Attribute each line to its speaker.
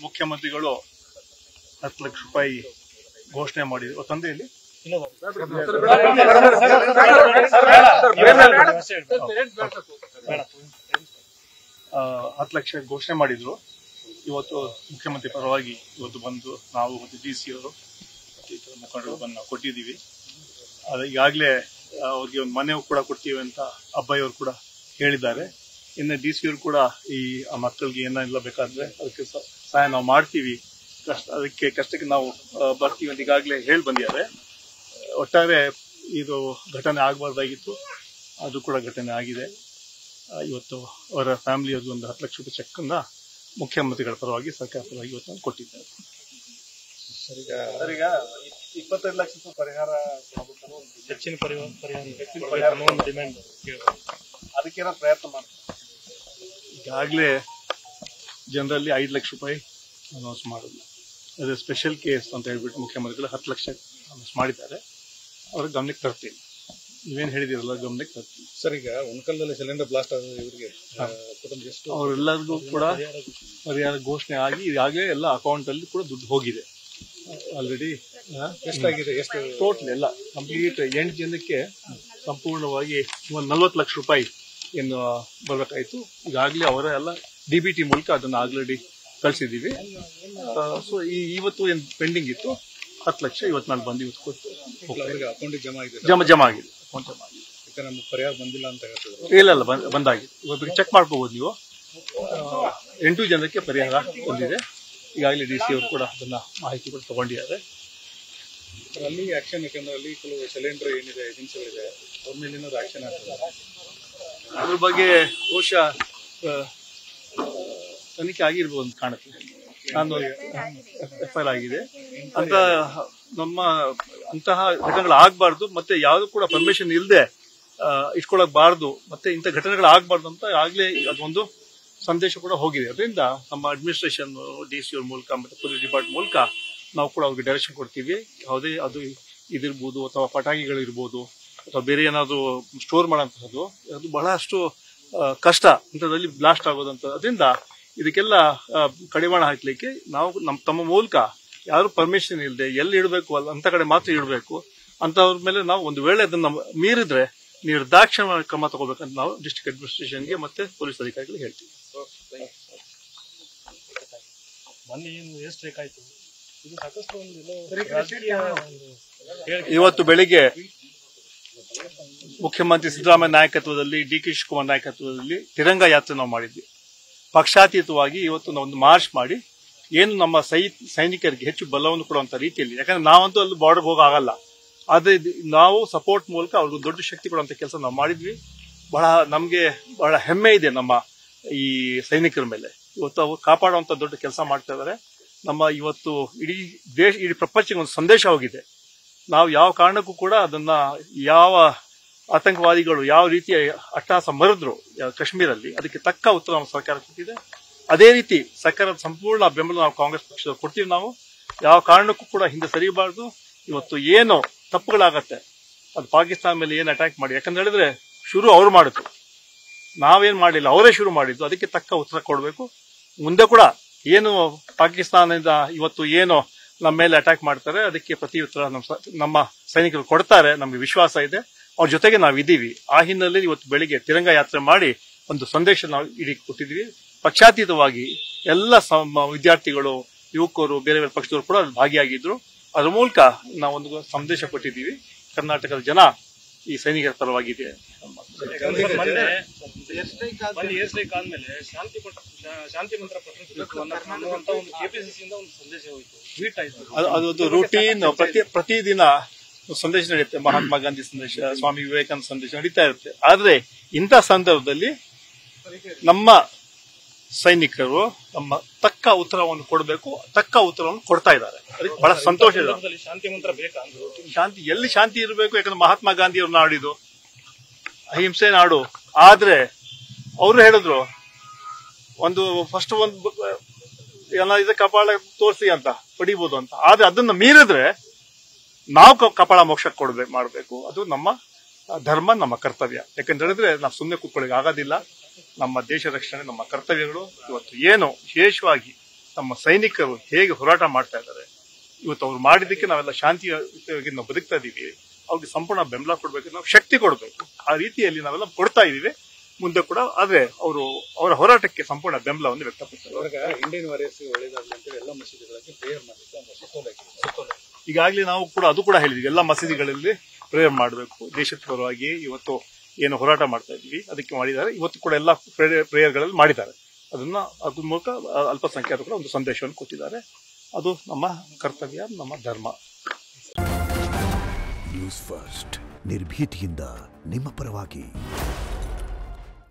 Speaker 1: ಮುಖ್ಯಮಂತ್ರಿಗಳು 10 ಲಕ್ಷ ರೂಪಾಯಿ ಘೋಷಣೆ ಮಾಡಿದ್ರು. ತಂದೆಯಲ್ಲಿ 10 ಲಕ್ಷ ಘೋಷಣೆ ಮಾಡಿದ್ರು. ಇವತ್ತು ಮುಖ್ಯಮಂತ್ರಿ ಪರವಾಗಿ ಇವತ್ತು ಬಂದು ನಾವು ಮತ್ತು ಡಿಸಿ ಅವರು ಇತರ ಮುಖಂಡರು ಬಂದು ಕೊಟ್ಟಿದ್ದೀವಿ. ಈಗಾಗಲೇ ಅವ್ರಿಗೆ ಒಂದು ಮನೆ ಕೂಡ ಕೊಡ್ತೀವಿ ಅಂತ ಅಬ್ಬಾಯಿಯವರು ಕೂಡ ಹೇಳಿದ್ದಾರೆ. ಇನ್ನು ಡಿಸಿ ಅವರು ಕೂಡ ಈ ಮಕ್ಕಳಿಗೆ ಏನೆಲ್ಲ ಬೇಕಾದ್ರೆ ಅದಕ್ಕೆ ಸಹಾಯ ನಾವು ಮಾಡ್ತೀವಿ, ಅದಕ್ಕೆ ಕಷ್ಟಕ್ಕೆ ನಾವು ಬರ್ತೀವಿ ಅಂತ ಈಗಾಗಲೇ ಹೇಳಿ ಬಂದಿದ್ದಾರೆ. ಒಟ್ಟಾರೆ ಇದು ಘಟನೆ ಆಗಬಾರ್ದಾಗಿತ್ತು, ಅದು ಕೂಡ ಘಟನೆ ಆಗಿದೆ. ಇವತ್ತು ಅವರ ಫ್ಯಾಮಿಲಿಯವ್ರಿಗೆ ಒಂದು 10 ಲಕ್ಷ ರೂಪಾಯಿ ಚೆಕ್ ಅನ್ನ ಮುಖ್ಯಮಂತ್ರಿಗಳ ಪರವಾಗಿ ಸರ್ಕಾರ ಪರವಾಗಿ ಇವತ್ತು ಕೊಟ್ಟಿದ್ದಾರೆ.
Speaker 2: ಸರಿಗ 25 ಲಕ್ಷ ರೂಪಾಯಿ ಪರಿಹಾರ
Speaker 1: ಹೆಚ್ಚಿನ ಪರಿಹಾರ
Speaker 2: ಡಿಮ್ಯಾಂಡ್ ಅದಕ್ಕೇನೋ ಪ್ರಯತ್ನ ಮಾಡ್ತಾರೆ.
Speaker 1: ಈಗಾಗಲೇ ಜನರಲ್ಲಿ 5 ಲಕ್ಷ ರೂಪಾಯಿ ಅನೌನ್ಸ್ ಮಾಡೋದು, ಅದು ಸ್ಪೆಷಲ್ ಕೇಸ್ ಅಂತ ಹೇಳ್ಬಿಟ್ಟು ಮುಖ್ಯಮಂತ್ರಿಗಳು 10 ಲಕ್ಷ ಅನೌನ್ಸ್ ಮಾಡಿದ್ದಾರೆ. ಅವ್ರ ಗಮನಕ್ಕೆ ತರ್ತೀನಿ, ನೀವೇನು ಹೇಳಿದಿರಲ್ಲ ಗಮನಕ್ಕೆ ತರ್ತೀನಿ.
Speaker 2: ಸರ್, ಈಗ ಉಣಕಲ್ದಲ್ಲಿ ಸಿಲಿಂಡರ್ ಬ್ಲಾಸ್ಟ್ ಆದ ಇವರಿಗೆ
Speaker 1: ಅವರೆಲ್ಲರಿಗೂ ಕೂಡ ಪರಿಹಾರ ಘೋಷಣೆ ಆಗಿ ಈಗಾಗಲೇ ಎಲ್ಲ ಅಕೌಂಟ್ ಅಲ್ಲಿ ಕೂಡ ದುಡ್ಡು ಹೋಗಿದೆ ಆಲ್ರೆಡಿ.
Speaker 2: ಎಷ್ಟಾಗಿದೆ? ಎಷ್ಟು
Speaker 1: ಟೋಟಲ್ ಎಲ್ಲ ಕಂಪ್ಲೀಟ್ 8 ಜನಕ್ಕೆ ಸಂಪೂರ್ಣವಾಗಿ 40 ಲಕ್ಷ ರೂಪಾಯಿ ಏನು ಬರಬೇಕಾಯ್ತು. ಈಗಾಗಲೇ ಅವರ ಎಲ್ಲ DBT ಮೂಲಕ ಅದನ್ನು ಆಲ್ರೆಡಿ ಕಳಿಸಿದ್ದೀವಿ. ಸೊ ಇವತ್ತು ಏನು ಪೆಂಡಿಂಗ್ ಇತ್ತು 10 ಲಕ್ಷ ಇವತ್ತು ನಾನು ಬಂದು ಇವತ್ತು ಕೊಟ್ಟು
Speaker 2: ಅಕೌಂಟಿಗೆ ಜಮಾ ಆಗಿದೆ.
Speaker 1: ಜಮಾ ಆಗಿದೆ, ಅಕೌಂಟ್ ಜಮಾ ಆಗಿದೆ.
Speaker 2: ನಮ್ಗೆ ಪರಿಹಾರ ಬಂದಿಲ್ಲ ಅಂತ ಹೇಳ್ತಿದ್ರು.
Speaker 1: ಇಲ್ಲ ಬಂದಾಗಿದೆ. ಇವತ್ತು ಚೆಕ್ ಮಾಡ್ಕೋಬಹುದು ನೀವು. 8 ಜನಕ್ಕೆ ಪರಿಹಾರ ಬಂದಿದೆ. ಈಗಾಗಲೇ DC ಅವರು ಕೂಡ ಅದನ್ನ ಮಾಹಿತಿ ಕೂಡ ತಗೊಂಡಿದ್ದಾರೆ.
Speaker 2: ಅಲ್ಲಿ ಆಕ್ಷನ್, ಯಾಕಂದ್ರೆ ಅಲ್ಲಿ ಕೆಲವು ಸಿಲಿಂಡರ್ ಏನಿದೆ ಏಜೆನ್ಸಿಗಳಿದೆ, ಅವ್ರ ಮೇಲೆ ಏನಾದ್ರು ಆಕ್ಷನ್ ಆಗ್ತದೆ.
Speaker 1: ಅದ್ರ ಬಗ್ಗೆ ಬಹುಶಃ ತನಿಖೆ ಆಗಿರ್ಬೋದು ಅಂತ ಕಾಣುತ್ತೆ. ನಾನು FIR ಆಗಿದೆ ಅಂತ ಅಂತಹ ಘಟನೆಗಳು ಆಗ್ಬಾರ್ದು, ಮತ್ತೆ ಯಾವ್ದು ಕೂಡ ಪರ್ಮಿಷನ್ ಇಲ್ಲದೆ ಇಟ್ಕೊಳಕ್ಬಾರ್ದು, ಮತ್ತೆ ಇಂಥ ಘಟನೆಗಳು ಆಗ್ಬಾರ್ದು ಅಂತ ಆಗ್ಲೇ ಅದೊಂದು ಸಂದೇಶ ಕೂಡ ಹೋಗಿದೆ. ಅದರಿಂದ ನಮ್ಮ ಅಡ್ಮಿನಿಸ್ಟ್ರೇಷನ್ DC ಅವ್ರ ಮೂಲಕ ಮತ್ತೆ ಪೊಲೀಸ್ ಡಿಪಾರ್ಟ್ಮೆಂಟ್ ಮೂಲಕ ನಾವು ಕೂಡ ಅವ್ರಿಗೆ ಡೈರೆಕ್ಷನ್ ಕೊಡ್ತೀವಿ. ಯಾವುದೇ ಅದು ಇದಿರ್ಬೋದು ಅಥವಾ ಪಟಾಕಿಗಳಿರ್ಬೋದು ಅಥವಾ ಬೇರೆ ಏನಾದ್ರು ಸ್ಟೋರ್ ಮಾಡೋಂಥದ್ದು, ಅದು ಬಹಳಷ್ಟು ಕಷ್ಟ ಇಂಥದ್ರಲ್ಲಿ ಬ್ಲಾಸ್ಟ್ ಆಗೋದಂತ. ಅದರಿಂದ ಇದಕ್ಕೆಲ್ಲ ಕಡಿವಾಣ ಹಾಕ್ಲಿಕ್ಕೆ ನಾವು ತಮ್ಮ ಮೂಲಕ ಯಾರು ಪರ್ಮಿಷನ್ ಇಲ್ಲದೆ ಎಲ್ಲಿ ಇಡಬೇಕು ಅಲ್ಲ ಅಂತ ಕಡೆ ಮಾತ್ರ ಇಡಬೇಕು. ಅಂತವ್ರ ಮೇಲೆ ನಾವು ಒಂದು ವೇಳೆ ಅದನ್ನ ಮೀರಿದ್ರೆ ನಿರ್ದಾಕ್ಷಿಣ್ಯ ಕ್ರಮ ತಗೋಬೇಕಂತ ನಾವು ಡಿಸ್ಟ್ರಿಕ್ಟ್ ಅಡ್ಮಿನಿಸ್ಟ್ರೇಷನ್ಗೆ ಮತ್ತೆ ಪೊಲೀಸ್ ಅಧಿಕಾರಿಗಳಿಗೆ ಹೇಳ್ತೀವಿ. ಇವತ್ತು ಬೆಳಿಗ್ಗೆ ಮುಖ್ಯಮಂತ್ರಿ ಸಿದ್ದರಾಮಯ್ಯ ನಾಯಕತ್ವದಲ್ಲಿ DK ಶಿವಕುಮಾರ್ ನಾಯಕತ್ವದಲ್ಲಿ ತಿರಂಗ ಯಾತ್ರೆ ನಾವು ಮಾಡಿದ್ವಿ. ಪಕ್ಷಾತೀತವಾಗಿ ಇವತ್ತು ನಾವು ಒಂದು ಮಾರ್ಚ್ ಮಾಡಿ ಏನು ನಮ್ಮ ಸೈನಿಕರಿಗೆ ಹೆಚ್ಚು ಬಲವನ್ನು ಕೊಡುವಂತ ರೀತಿಯಲ್ಲಿ, ಯಾಕಂದ್ರೆ ನಾವಂತೂ ಅಲ್ಲಿ ಬಾರ್ಡರ್ ಹೋಗಲ್ಲ, ಆದ್ರೆ ನಾವು ಸಪೋರ್ಟ್ ಮೂಲಕ ಅವ್ರಿಗೆ ದೊಡ್ಡ ಶಕ್ತಿ ಕೊಡುವಂತ ಕೆಲಸ ನಾವು ಮಾಡಿದ್ವಿ. ನಮ್ಗೆ ಬಹಳ ಹೆಮ್ಮೆ ಇದೆ ನಮ್ಮ ಈ ಸೈನಿಕರ ಮೇಲೆ. ಇವತ್ತು ಅವರು ಕಾಪಾಡುವಂತ ದೊಡ್ಡ ಕೆಲಸ ಮಾಡ್ತಾ ಇದ್ದಾರೆ. ನಮ್ಮ ಇವತ್ತು ಇಡೀ ಪ್ರಪಂಚಕ್ಕೆ ಒಂದು ಸಂದೇಶ ಹೋಗಿದೆ. ನಾವು ಯಾವ ಕಾರಣಕ್ಕೂ ಕೂಡ ಅದನ್ನ ಯಾವ ಆತಂಕವಾದಿಗಳು ಯಾವ ರೀತಿಯ ಅಟ್ಟಹಾಸ ಮರೆದ್ರು ಕಾಶ್ಮೀರಲ್ಲಿ, ಅದಕ್ಕೆ ತಕ್ಕ ಉತ್ತರ ನಮ್ಮ ಸರ್ಕಾರ ಕೊಟ್ಟಿದೆ. ಅದೇ ರೀತಿ ಸರ್ಕಾರದ ಸಂಪೂರ್ಣ ಬೆಂಬಲ ನಾವು ಕಾಂಗ್ರೆಸ್ ಪಕ್ಷದ ಕೊಡ್ತೀವಿ. ನಾವು ಯಾವ ಕಾರಣಕ್ಕೂ ಕೂಡ ಹಿಂದೆ ಸರಿಬಾರ್ದು. ಇವತ್ತು ಏನು ತಪ್ಪುಗಳಾಗತ್ತೆ ಅದು ಪಾಕಿಸ್ತಾನ ಮೇಲೆ ಏನು ಅಟ್ಯಾಕ್ ಮಾಡಿ, ಯಾಕಂತ ಹೇಳಿದ್ರೆ ಶುರು ಅವ್ರು ಮಾಡಿದ್ರು, ನಾವೇನ್ ಮಾಡಿಲ್ಲ, ಅವರೇ ಶುರು ಮಾಡಿದ್ದು. ಅದಕ್ಕೆ ತಕ್ಕ ಉತ್ತರ ಕೊಡಬೇಕು. ಮುಂದೆ ಕೂಡ ಏನು ಪಾಕಿಸ್ತಾನದಿಂದ ಇವತ್ತು ಏನು ನಮ್ಮ ಮೇಲೆ ಅಟ್ಯಾಕ್ ಮಾಡ್ತಾರೆ ಅದಕ್ಕೆ ಪ್ರತಿ ಉತ್ತರ ನಮ್ಮ ಸೈನಿಕರು ಕೊಡ್ತಾರೆ, ನಮ್ಗೆ ವಿಶ್ವಾಸ ಇದೆ. ಅವ್ರ ಜೊತೆಗೆ ನಾವಿದ್ದೀವಿ. ಆ ಹಿನ್ನೆಲೆಯಲ್ಲಿ ಇವತ್ತು ಬೆಳಿಗ್ಗೆ ತಿರಂಗ ಯಾತ್ರೆ ಮಾಡಿ ಒಂದು ಸಂದೇಶ ನಾವು ಇಡೀ ಕೊಟ್ಟಿದ್ದೀವಿ. ಪಕ್ಷಾತೀತವಾಗಿ ಎಲ್ಲ ವಿದ್ಯಾರ್ಥಿಗಳು, ಯುವಕರು, ಬೇರೆ ಬೇರೆ ಪಕ್ಷದವರು ಕೂಡ ಭಾಗಿಯಾಗಿದ್ರು. ಅದ್ರ ಮೂಲಕ ನಾವೊಂದು ಸಂದೇಶ ಕೊಟ್ಟಿದ್ದೀವಿ. ಕರ್ನಾಟಕದ ಜನ ಈ ಸೈನಿಕರ ಪರವಾಗಿದೆ. ಅದೊಂದು ರೂಟೀನ್ ಪ್ರತಿದಿನ ಸಂದೇಶ ನಡೆಯುತ್ತೆ. ಮಹಾತ್ಮ ಗಾಂಧಿ ಸಂದೇಶ, ಸ್ವಾಮಿ ವಿವೇಕಾನಂದ ಸಂದೇಶ ನಡೀತಾ ಇರುತ್ತೆ. ಆದ್ರೆ ಇಂಥ ಸಂದರ್ಭದಲ್ಲಿ ನಮ್ಮ ಸೈನಿಕರು ನಮ್ಮ ತಕ್ಕ ಉತ್ತರವನ್ನು ಕೊಡಬೇಕು, ತಕ್ಕ ಉತ್ತರವನ್ನು ಕೊಡ್ತಾ ಇದ್ದಾರೆ. ಅದಕ್ಕೆ ಬಹಳ ಸಂತೋಷ ಇದೆ. ಎಲ್ಲಿ ಶಾಂತಿ ಇರಬೇಕು, ಯಾಕಂದ್ರೆ ಮಹಾತ್ಮ ಗಾಂಧಿ ಅವ್ರು ನಾಡಿದ್ದು ಅಹಿಂಸೆ ನಾಡು. ಆದ್ರೆ ಅವರು ಹೇಳಿದ್ರು ಫಸ್ಟ್ ಒಂದು ಕಪಾಳ ತೋರಿಸಿ ಅಂತ ಪಡಿಬಹುದು ಅಂತ. ಆದ್ರೆ ಅದನ್ನ ಮೀರಿದ್ರೆ ನಾವು ಕಪಾಳ ಮೋಕ್ಷ ಮಾಡಬೇಕು. ಅದು ನಮ್ಮ ಧರ್ಮ, ನಮ್ಮ ಕರ್ತವ್ಯ. ಯಾಕಂತ ಹೇಳಿದ್ರೆ ನಾವು ಸುಮ್ಮನೆ ಕೂತ್ಕೊಳ್ಳಿಕ್ಕೆ ಆಗೋದಿಲ್ಲ. ನಮ್ಮ ದೇಶ ರಕ್ಷಣೆ ನಮ್ಮ ಕರ್ತವ್ಯಗಳು. ಇವತ್ತು ಏನು ವಿಶೇಷವಾಗಿ ನಮ್ಮ ಸೈನಿಕರು ಹೇಗೆ ಹೋರಾಟ ಮಾಡ್ತಾ ಇದ್ದಾರೆ, ಇವತ್ತು ಅವ್ರು ಮಾಡಿದ್ದಕ್ಕೆ ನಾವೆಲ್ಲ ಶಾಂತಿಯಾಗಿ ನಾವು ಬದುಕ್ತಾ ಇದ್ದೀವಿ. ಅವ್ರಿಗೆ ಸಂಪೂರ್ಣ ಬೆಂಬಲ ಕೊಡಬೇಕು, ನಾವು ಶಕ್ತಿ ಕೊಡಬೇಕು. ಆ ರೀತಿಯಲ್ಲಿ ನಾವೆಲ್ಲ ಕೊಡ್ತಾ ಇದ್ದೀವಿ ಮುಂದೆ ಕೂಡ. ಆದ್ರೆ ಅವರ ಹೋರಾಟಕ್ಕೆ ಸಂಪೂರ್ಣ ಬೆಂಬಲವನ್ನು ವ್ಯಕ್ತಪಡಿಸ್ತಾರೆ.
Speaker 2: ಇವಾಗ ಇಂಡಿಯನ್ ವಾರಿಯರ್ಸ್ ಒಳ್ಳೇದಾಗಲಿ ಅಂತ ಎಲ್ಲ ಮಸೀದಿಗಳಲ್ಲಿ ಪ್ರೇಯರ್ ಮಾಡಲಿಕ್ಕೆ
Speaker 1: ಈಗಾಗಲೇ ನಾವು ಕೂಡ ಅದು ಕೂಡ ಹೇಳಿದ್ವಿ, ಎಲ್ಲ ಮಸೀದಿಗಳಲ್ಲಿ ಪ್ರೇಯರ್ ಮಾಡಬೇಕು. ದೇಶದ ಪರವಾಗಿ ಇವತ್ತು ಏನು ಹೋರಾಟ ಮಾಡ್ತಾ ಇದ್ವಿ ಅದಕ್ಕೆ ಮಾಡಿದ್ದಾರೆ. ಇವತ್ತು ಕೂಡ ಎಲ್ಲ ಪ್ರೇಯರ್ಗಳಲ್ಲಿ ಮಾಡಿದ್ದಾರೆ. ಅದ್ರ ಮೂಲಕ ಅಲ್ಪಸಂಖ್ಯಾತರು ಕೂಡ ಒಂದು ಸಂದೇಶವನ್ನು ಕೊಟ್ಟಿದ್ದಾರೆ. ಅದು ನಮ್ಮ ಕರ್ತವ್ಯ, ನಮ್ಮ ಧರ್ಮ.
Speaker 3: ನ್ಯೂಸ್ ಫಸ್ಟ್ ನಿರ್ಭೀತಿಯಿಂದ ನಿಮ್ಮ ಪರವಾಗಿ.